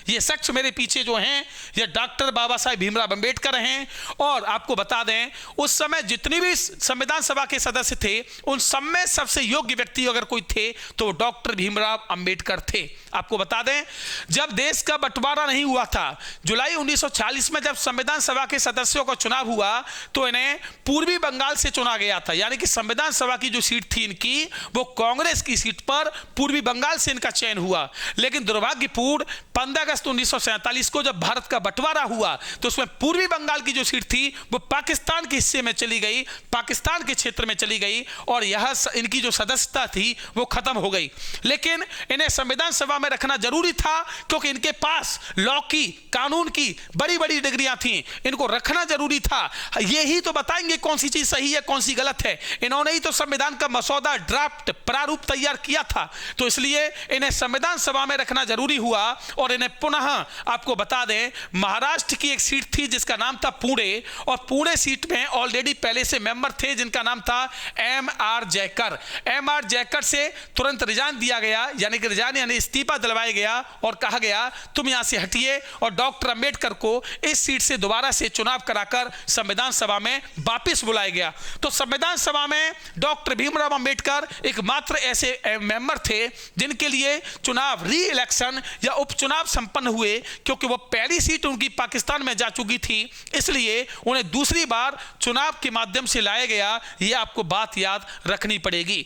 ये शख्स मेरे पीछे जो हैं, ये डॉक्टर बाबा साहेब भीमराव अंबेडकर हैं। और आपको बता दें, उस समय जितनी भी संविधान सभा के सदस्य थे, उन सब में सबसे योग्य व्यक्ति अगर कोई थे तो वो डॉक्टर भीमराव अंबेडकर थे। आपको बता दें, जब देश का बंटवारा नहीं हुआ था, जुलाई 1940 में जब संविधान सभा के सदस्यों का चुनाव हुआ तो इन्हें पूर्वी बंगाल से चुना गया था। यानी कि संविधान सभा की जो सीट थी इनकी, वो कांग्रेस की सीट पर पूर्वी बंगाल से इनका चयन हुआ। लेकिन दुर्भाग्यपूर्ण 15 अगस्त 1947 को जब भारत का बंटवारा हुआ तो उसमें पूर्वी बंगाल की जो सीट थी वो पाकिस्तान के हिस्से में चली गई, पाकिस्तान के क्षेत्र में चली गई, और यह इनकी जो सदस्यता थी वो खत्म हो गई। लेकिन इन्हें संविधान सभा में रखना जरूरी था, क्योंकि इनके पास लॉ की, कानून की बड़ी बड़ी डिग्रियां थी, इनको रखना जरूरी था। यही तो बताएंगे कौन सी चीज सही है, कौन सी गलत है। इन्होंने ही तो संविधान का मसौदा, ड्राफ्ट, प्रारूप तैयार किया था। तो इसलिए इन्हें संविधान सभा में रखना जरूरी हुआ। और इन्हें पुनः आपको बता दें, महाराष्ट्र की एक सीट थी जिसका नाम था पुणे, और पुणे सीट में ऑलरेडी पहले से मेंबर थे जिनका नाम था एम.आर. जयकर। एम.आर. जयकर से तुरंत रिजाइन दिया गया, यानी कि रिजाइन यानी इस्तीफा दिलवाया गया और कहा गया तुम यहां से हटिए, और डॉक्टर अंबेडकर को इस सीट से दोबारा से चुनाव कराकर संविधान सभा में वापस बुलाया गया। तो संविधान सभा में डॉक्टर भीमराव अंबेडकर एकमात्र ऐसे मेंबर थे जिनके लिए चुनाव, री इलेक्शन या उपचुनाव संपन्न हुए, क्योंकि वो पहली सीट उनकी पाकिस्तान में जा चुकी थी, इसलिए उन्हें दूसरी बार चुनाव के माध्यम से लाया गया। ये आपको बात याद रखनी पड़ेगी।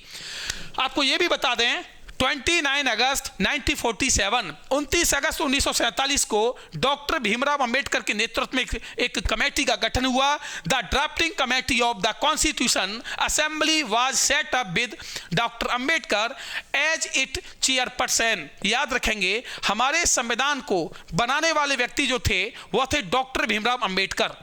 आपको यह भी बता दें, 29 अगस्त 1947, 29 अगस्त 1947 को डॉक्टर भीमराव अंबेडकर के नेतृत्व में एक कमेटी का गठन हुआ। The drafting committee of the constitution assembly was set up with doctor Ambedkar as it chairperson. याद रखेंगे, हमारे संविधान को बनाने वाले व्यक्ति जो थे वह थे डॉक्टर भीमराव अंबेडकर।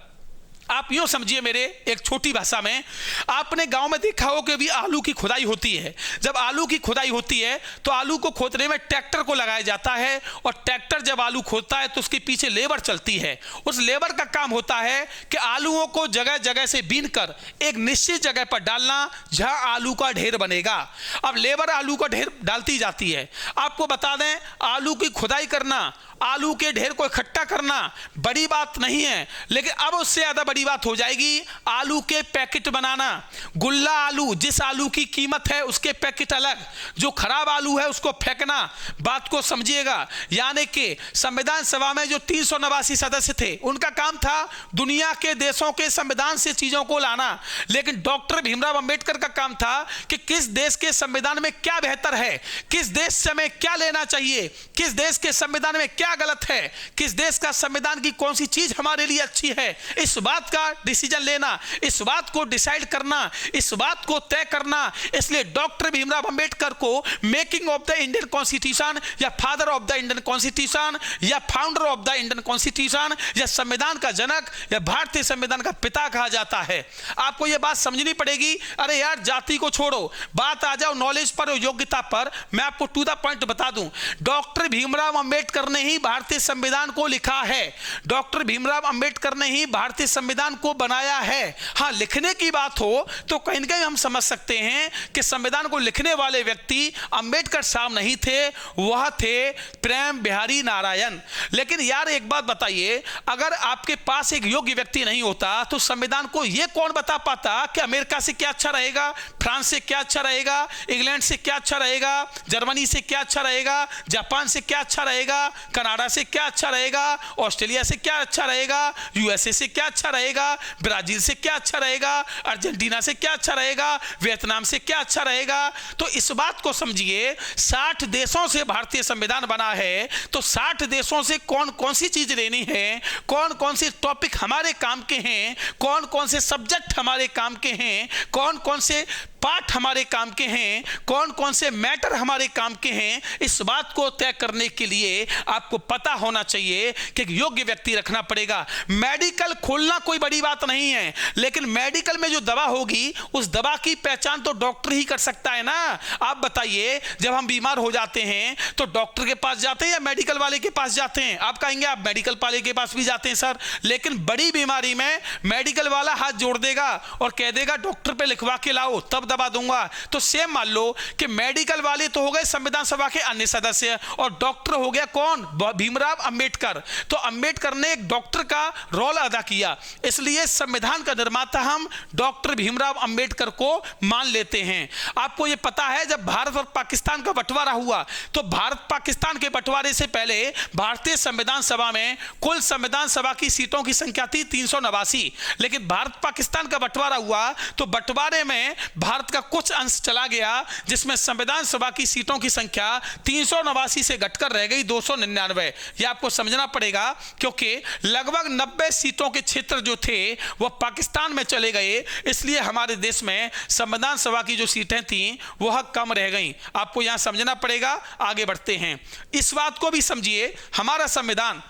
आप यूं समझिए, मेरे एक छोटी भाषा में, आपने गांव में देखा हो कि अभी आलू की खुदाई होती है। जब आलू की खुदाई होती है तो आलू को खोदने में ट्रैक्टर को लगाया जाता है, और ट्रैक्टर जब आलू खोदता है तो उसके पीछे लेबर चलती है। उस लेबर का काम होता है कि आलूओं को जगह जगह से बीनकर एक निश्चित जगह पर डालना जहां आलू का ढेर बनेगा। अब लेबर आलू का ढेर डालती जाती है। आपको बता दें, आलू की खुदाई करना, आलू के ढेर को इकट्ठा करना बड़ी बात नहीं है, लेकिन अब उससे ज्यादा बड़ी बड़ी बात हो जाएगी आलू के पैकेट बनाना। गुल्ला आलू, जिस आलू की कीमत है उसके पैकेट अलग, जो खराब आलू है उसको फेंकना। बात को समझिएगा। यानी कि संविधान सभा में जो 389 सदस्य थे उनका काम था दुनिया के देशों के संविधान से चीजों को लाना, लेकिन डॉक्टर भीमराव अंबेडकर का काम था कि किस देश के संविधान में क्या बेहतर है, किस देश से हमें क्या लेना चाहिए, किस देश के संविधान में क्या गलत है, किस देश का संविधान की कौन सी चीज हमारे लिए अच्छी है, इस बात का डिसीजन लेना, इस बात को डिसाइड करना, इस बात को तय करना। इसलिए डॉक्टर भीमराव अंबेडकर को making of the Indian constitution या father of the Indian constitution या founder of the Indian constitution या संविधान का जनक या भारतीय संविधान का पिता कहा जाता है। आपको यह बात समझनी पड़ेगी। अरे यार जाति को छोड़ो, बात आ जाओ नॉलेज पर और योग्यता पर। मैं आपको टू द पॉइंट बता दूं, डॉक्टर भीमराव अंबेडकर ने ही भारतीय संविधान को लिखा है, डॉक्टर भीमराव अंबेडकर ने ही भारतीय संविधान को बनाया है। हाँ, लिखने की बात हो तो कहीं ना कहीं हम समझ सकते हैं कि संविधान को लिखने वाले व्यक्ति अंबेडकर साहब नहीं थे, वह थे प्रेम बिहारी नारायण। लेकिन यार एक बात बताइए, अगर आपके पास एक योग्य व्यक्ति नहीं होता तो संविधान को यह कौन बता पाता कि अमेरिका से क्या अच्छा रहेगा, फ्रांस से क्या अच्छा रहेगा, इंग्लैंड से क्या अच्छा रहेगा, जर्मनी से क्या अच्छा रहेगा, जापान से क्या अच्छा रहेगा, कनाडा से क्या अच्छा रहेगा, ऑस्ट्रेलिया से क्या अच्छा रहेगा, यूएसए से क्या अच्छा रहेगा, ब्राजील से क्या अच्छा रहेगा, अर्जेंटीना से क्या अच्छा रहेगा, वियतनाम से क्या अच्छा रहेगा। तो इस बात को समझिए, 60 देशों से भारतीय संविधान बना है, तो 60 देशों से कौन कौन सी चीज लेनी है, कौन कौन से टॉपिक हमारे काम के हैं, कौन कौन से सब्जेक्ट हमारे काम के हैं, कौन कौन से पाठ हमारे काम के हैं, कौन कौन से मैटर हमारे काम के हैं, इस बात को तय करने के लिए आपको पता होना चाहिए कि एक योग्य व्यक्ति रखना पड़ेगा। मेडिकल खोलना कोई बड़ी बात नहीं है, लेकिन मेडिकल में जो दवा होगी उस दवा की पहचान तो डॉक्टर ही कर सकता है ना। आप बताइए, जब हम बीमार हो जाते हैं तो डॉक्टर के पास जाते हैं या मेडिकल वाले के पास जाते हैं? आप कहेंगे आप मेडिकल वाले के पास भी जाते हैं सर, लेकिन बड़ी बीमारी में मेडिकल वाला हाथ जोड़ देगा और कह देगा डॉक्टर पे लिखवा के लाओ तब दवा दूंगा। तो सेम मान लो कि मेडिकल वाले तो हो गए संविधान सभा के अन्य सदस्य और डॉक्टर हो गया कौन? भीमराव अंबेडकर। तो अंबेडकर ने एक डॉक्टर का रोल अदा किया, इसलिए संविधान का निर्माता हम डॉक्टर भीमराव अंबेडकर को मान लेते हैं। आपको यह पता है जब भारत और पाकिस्तान का बंटवारा हुआ तो भारत पाकिस्तान के बंटवारे से पहले भारतीय संविधान सभा में कुल संविधान सभा की सीटों की संख्या थी 389, लेकिन भारत पाकिस्तान का बंटवारा हुआ तो बंटवारे में भारत का कुछ अंश चला गया, जिसमें संविधान सभा की सीटों की संख्या 389 से घटकर रह गई 299। यह आपको समझना पड़ेगा, क्योंकि लगभग 90 सीटों के क्षेत्र जो थे वह पाकिस्तान में चले गए, इसलिए हमारे देश में संविधान सभा की जो सीटें थीं वह कम रह गईं। आपको यहां समझना पड़ेगा। आगे बढ़ते हैं, इस बात को भी समझिए, हमारा संविधान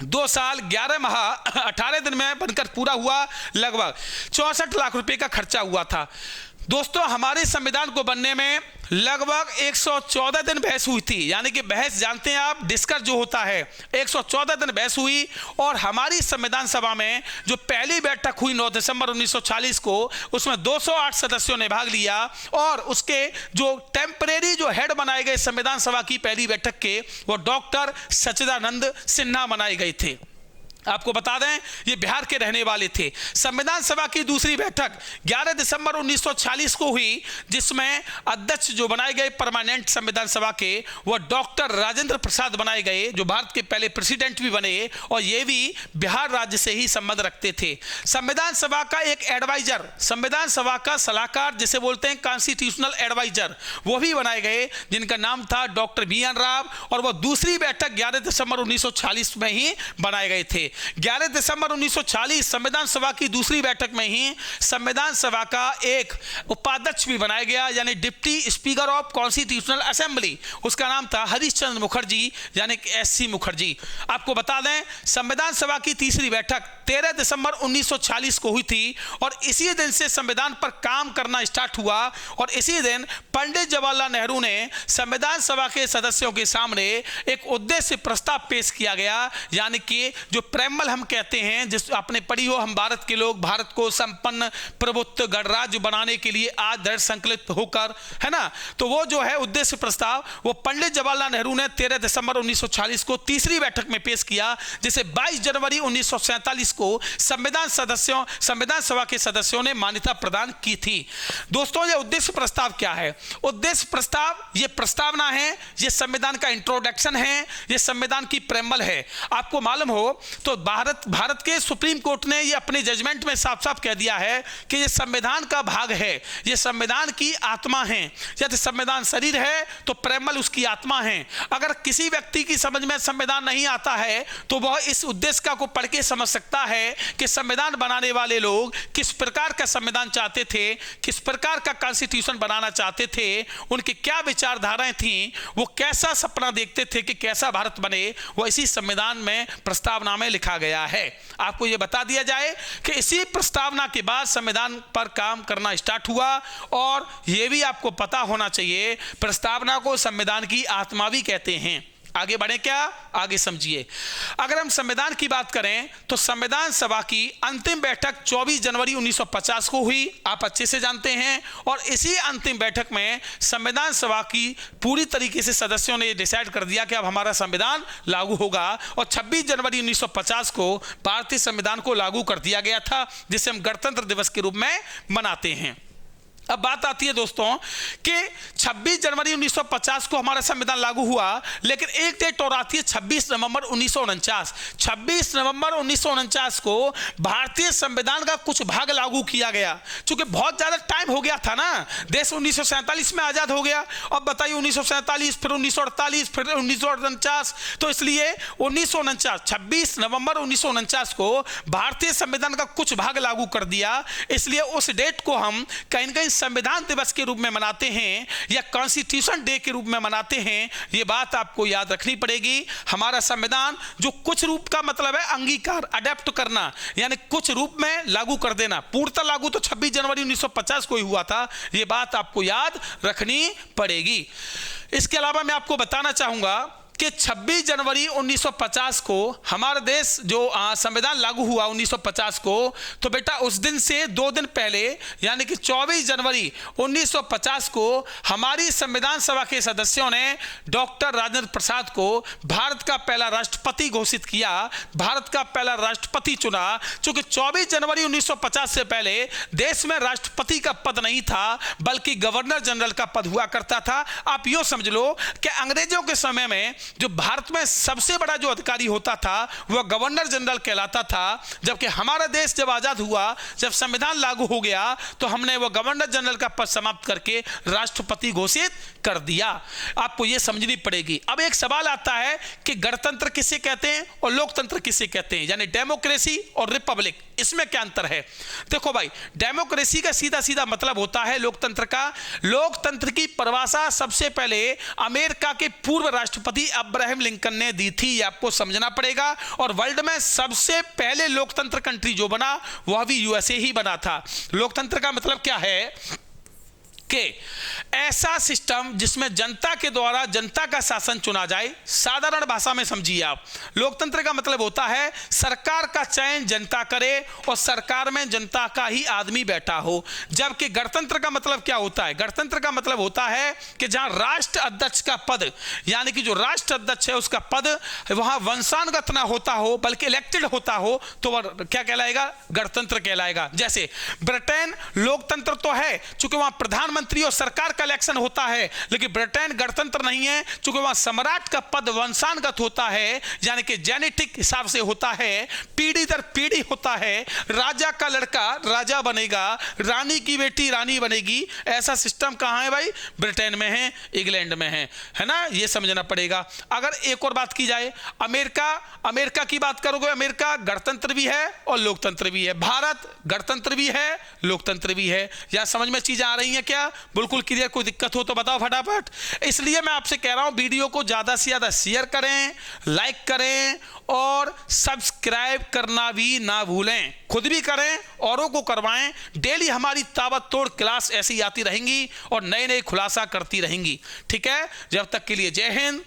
2 साल 11 माह 18 दिन में बनकर पूरा हुआ, लगभग 64 लाख रुपए का खर्चा हुआ था। दोस्तों, हमारे संविधान को बनने में लगभग 114 दिन बहस हुई थी, यानी कि बहस जानते हैं आप, डिस्कस जो होता है, 114 दिन बहस हुई। और हमारी संविधान सभा में जो पहली बैठक हुई 9 दिसंबर 1940 को, उसमें 208 सदस्यों ने भाग लिया और उसके जो टेम्परेरी जो हेड बनाए गए संविधान सभा की पहली बैठक के, वो डॉक्टर सच्चिदानंद सिन्हा बनाए गए थे। आपको बता दें ये बिहार के रहने वाले थे। संविधान सभा की दूसरी बैठक 11 दिसंबर 1940 को हुई, जिसमें अध्यक्ष जो बनाए गए परमानेंट संविधान सभा के वो डॉक्टर राजेंद्र प्रसाद बनाए गए, जो भारत के पहले प्रेसिडेंट भी बने और ये भी बिहार राज्य से ही संबंध रखते थे। संविधान सभा का एक एडवाइजर, संविधान सभा का सलाहकार जिसे बोलते हैं कॉन्स्टिट्यूशनल एडवाइजर, वो भी बनाए गए, जिनका नाम था डॉक्टर BN राव, और वो दूसरी बैठक 11 दिसंबर 1940 में ही बनाए गए थे। 11 दिसंबर 1940 संविधान सभा की दूसरी बैठक में ही संविधान सभा का एक उपाध्यक्ष भी बनाया गया, यानी deputy speaker of constitutional assembly. उसका नाम था हरिश्चंद्र मुखर्जी, यानी कि SC मुखर्जी। आपको बता दें संविधान सभा की तीसरी बैठक 13 दिसंबर 1940 को हुई थी और इसी दिन से संविधान पर काम करना स्टार्ट हुआ। और इसी दिन पंडित जवाहरलाल नेहरू ने संविधान सभा के सदस्यों के सामने एक उद्देश्य प्रस्ताव पेश किया गया, यानी कि जो प्रेमबल हम कहते हैं, जिस आपने पढ़ी हो, हम भारत के लोग भारत को संपन्न प्रभुत्व गणराज्य बनाने के लिए आज दृढ़ संकल्पित होकर, है ना, तो वो जो है उद्देश्य प्रस्ताव वो पंडित जवाहरलाल नेहरू ने 13 दिसंबर 1946 को तीसरी बैठक में पेश किया, जिसे 22 जनवरी 1947 को संविधान सभा के सदस्यों ने मान्यता प्रदान की थी। दोस्तों, ये उद्देश्य प्रस्ताव क्या है? उद्देश्य प्रस्ताव ये प्रस्तावना है, ये संविधान का इंट्रोडक्शन है, ये संविधान की प्रेमबल है। आपको मालूम हो तो भारत के सुप्रीम कोर्ट ने ये अपने जजमेंट में साफ साफ कह दिया है कि ये संविधान का भाग है, ये संविधान की आत्मा है। यदि संविधान शरीर है तो प्रेमबल उसकी आत्मा है। अगर किसी व्यक्ति की समझ में संविधान नहीं आता है तो वह इस उद्देश्य को पढ़ के समझ सकता है कि संविधान बनाने वाले लोग किस प्रकार का संविधान चाहते थे, किस प्रकार का कॉन्स्टिट्यूशन बनाना चाहते थे, उनकी क्या विचारधाराएं थी, वो कैसा सपना देखते थे कि कैसा भारत बने, वो इसी संविधान में प्रस्तावना में लिखा गया है। आपको यह बता दिया जाए कि इसी प्रस्तावना के बाद संविधान पर काम करना स्टार्ट हुआ, और यह भी आपको पता होना चाहिए प्रस्तावना को संविधान की आत्मा भी कहते हैं। आगे बढ़े क्या? आगे समझिए। अगर हम संविधान की बात करें तो संविधान सभा की अंतिम बैठक 24 जनवरी 1950 को हुई, आप अच्छे से जानते हैं। और इसी अंतिम बैठक में संविधान सभा की पूरी तरीके से सदस्यों ने डिसाइड कर दिया कि अब हमारा संविधान लागू होगा, और 26 जनवरी 1950 को भारतीय संविधान को लागू कर दिया गया था, जिसे हम गणतंत्र दिवस के रूप में मनाते हैं। अब बात आती है दोस्तों कि 26 जनवरी 1950 को हमारा संविधान लागू हुआ, लेकिन एक डेट और आती है 26 नवंबर 1949। 26 नवंबर 1949 को भारतीय संविधान का कुछ भाग लागू किया गया। चूंकि बहुत ज्यादा टाइम हो गया था ना, देश 1947 में आजाद हो गया। अब बताइए 1947, फिर 1948, फिर 1949, तो इसलिए 1949 26 नवंबर 1949 को भारतीय संविधान का कुछ भाग लागू कर दिया। इसलिए उस डेट को हम कहीं कहीं संविधान दिवस के रूप में मनाते हैं या कॉन्स्टिट्यूशन डे के रूप में मनाते हैं। यह बात आपको याद रखनी पड़ेगी। हमारा संविधान जो कुछ रूप का मतलब है अंगीकार, अडेप्ट करना, यानी कुछ रूप में लागू कर देना। पूर्णतः लागू तो 26 जनवरी 1950 को ही हुआ था, यह बात आपको याद रखनी पड़ेगी। इसके अलावा मैं आपको बताना चाहूंगा कि 26 जनवरी 1950 को हमारा देश जो संविधान लागू हुआ 1950 को, तो बेटा उस दिन से 2 दिन पहले यानी कि 24 जनवरी 1950 को हमारी संविधान सभा के सदस्यों ने डॉक्टर राजेंद्र प्रसाद को भारत का पहला राष्ट्रपति घोषित किया, भारत का पहला राष्ट्रपति चुना। चूंकि 24 जनवरी 1950 से पहले देश में राष्ट्रपति का पद नहीं था, बल्कि गवर्नर जनरल का पद हुआ करता था। आप यूं समझ लो कि अंग्रेजों के समय में जो भारत में सबसे बड़ा जो अधिकारी होता था वह गवर्नर जनरल कहलाता था। जबकि हमारा देश जब आजाद हुआ, जब संविधान लागू हो गया, तो हमने वो गवर्नर जनरल का पद समाप्त करके राष्ट्रपति घोषित कर दिया। आपको यह समझनी पड़ेगी। अब एक सवाल आता है कि गणतंत्र किसे कहते हैं और लोकतंत्र किसे कहते हैं, यानी डेमोक्रेसी और रिपब्लिक, इसमें क्या अंतर है? देखो भाई, डेमोक्रेसी का सीधा सीधा मतलब होता है लोकतंत्र का। लोकतंत्र की परिभाषा सबसे पहले अमेरिका के पूर्व राष्ट्रपति अब्राहम लिंकन ने दी थी, ये आपको समझना पड़ेगा। और वर्ल्ड में सबसे पहले लोकतंत्र कंट्री जो बना वह भी यूएसए ही बना था। लोकतंत्र का मतलब क्या है कि ऐसा सिस्टम जिसमें जनता के द्वारा जनता का शासन चुना जाए। साधारण भाषा में समझिए आप, लोकतंत्र का मतलब होता है सरकार का चयन जनता करे और सरकार में जनता का ही आदमी बैठा हो। जबकि गणतंत्र का मतलब क्या होता है? गणतंत्र का मतलब होता है कि जहां राष्ट्र अध्यक्ष का पद, यानी कि जो राष्ट्र अध्यक्ष है उसका पद वहां वंशानुगत ना होता हो बल्कि इलेक्टेड होता हो, तो वह क्या कहलाएगा? गणतंत्र कहलाएगा। जैसे ब्रिटेन लोकतंत्र तो है, चूंकि वहां प्रधानमंत्री और सरकार का इलेक्शन होता है, लेकिन ब्रिटेन गणतंत्र नहीं है, क्योंकि वहां सम्राट का पद वंशानुगत होता है, यानी कि जेनेटिक हिसाब से होता है, पीढ़ी दर पीढ़ी होता है। राजा का लड़का राजा बनेगा, रानी की बेटी रानी बनेगी। ऐसा सिस्टम कहां है भाई? ब्रिटेन में है, इंग्लैंड में है ना, यह समझना पड़ेगा। अगर एक और बात की जाए, अमेरिका की बात करोगे, अमेरिका गणतंत्र भी है और लोकतंत्र भी है। भारत गणतंत्र भी है, लोकतंत्र भी है। यहां समझ में चीजें आ रही हैं क्या? बिल्कुल क्लियर। कोई दिक्कत हो तो बताओ फटाफट। इसलिए मैं आपसे कह रहा हूं वीडियो को ज्यादा से ज्यादा शेयर करें, लाइक करें और सब्सक्राइब करना भी ना भूलें। खुद भी करें, औरों को करवाएं। डेली हमारी ताबड़तोड़ क्लास ऐसी आती रहेंगी और नए नए खुलासा करती रहेंगी। ठीक है, जब तक के लिए जय हिंद।